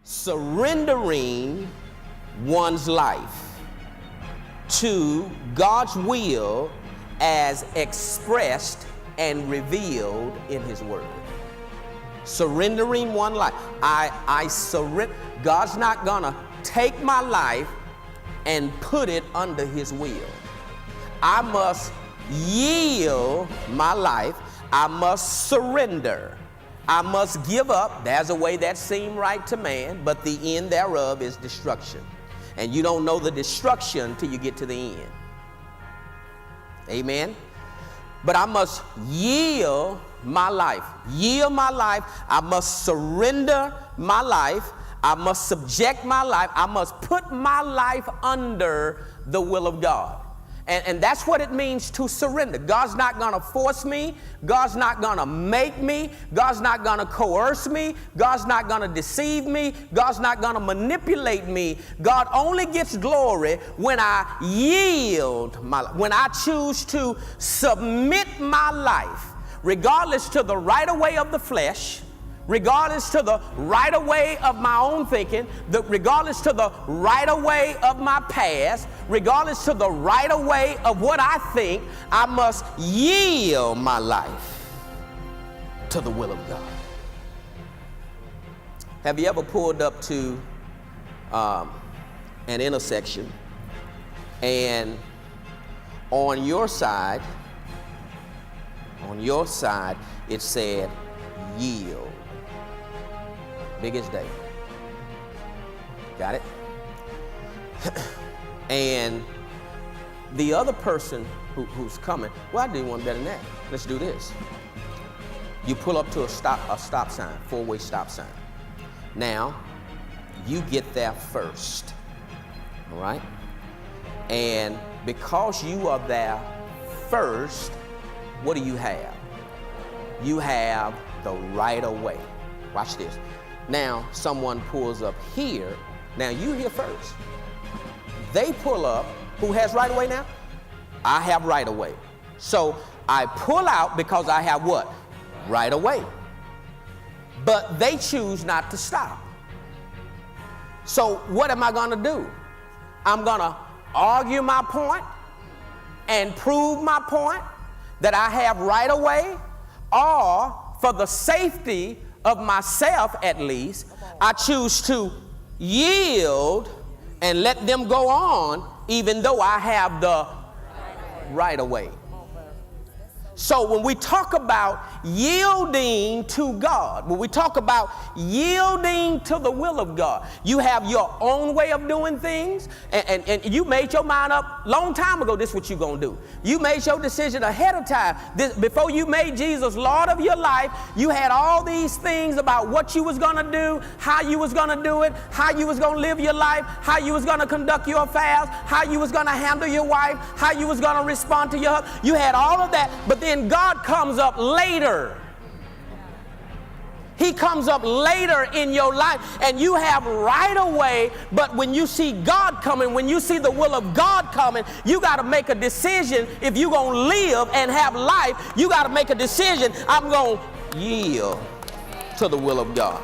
surrendering one's life to God's will as expressed and revealed in His Word. Surrendering one life. I surrender. God's not gonna take my life and put it under His will. I must yield my life. I must surrender. I must give up. There's a way that seemed right to man, but the end thereof is destruction. And you don't know the destruction till you get to the end. Amen? But I must yield my life. Yield my life. I must surrender my life. I must subject my life. I must put my life under the will of God. And that's what it means to surrender. God's not going to force me. God's not going to make me. God's not going to coerce me. God's not going to deceive me. God's not going to manipulate me. God only gets glory when I yield my life, when I choose to submit my life, regardless to the right of way of the flesh, regardless to the right of way of my own thinking, regardless to the right of way of my past, regardless to the right of way of what I think, I must yield my life to the will of God. Have you ever pulled up to an intersection and on your side it said yield? Big as day. Got it? And the other person who's coming, well, I do one better than that. Let's do this. You pull up to a stop sign, four-way stop sign. Now, you get there first, all right? And because you are there first, what do you have? You have the right of way. Watch this. Now, someone pulls up here. Now, you here first. They pull up. Who has right of way now? I have right of way. So, I pull out because I have what? Right of way. But they choose not to stop. So, what am I going to do? I'm going to argue my point and prove my point that I have right of way, or for the safety of myself at least, I choose to yield and let them go on even though I have the right of way. So when we talk about yielding to God, when we talk about yielding to the will of God, you have your own way of doing things, and you made your mind up long time ago, this is what you're going to do. You made your decision ahead of time. Before you made Jesus Lord of your life, you had all these things about what you was going to do, how you was going to do it, how you was going to live your life, how you was going to conduct your affairs, how you was going to handle your wife, how you was going to respond to your husband. You had all of that, but then God comes up later. He comes up later in your life, and you have right away. But when you see God coming, when you see the will of God coming, you got to make a decision. If you're going to live and have life, you got to make a decision. I'm going to yield to the will of God.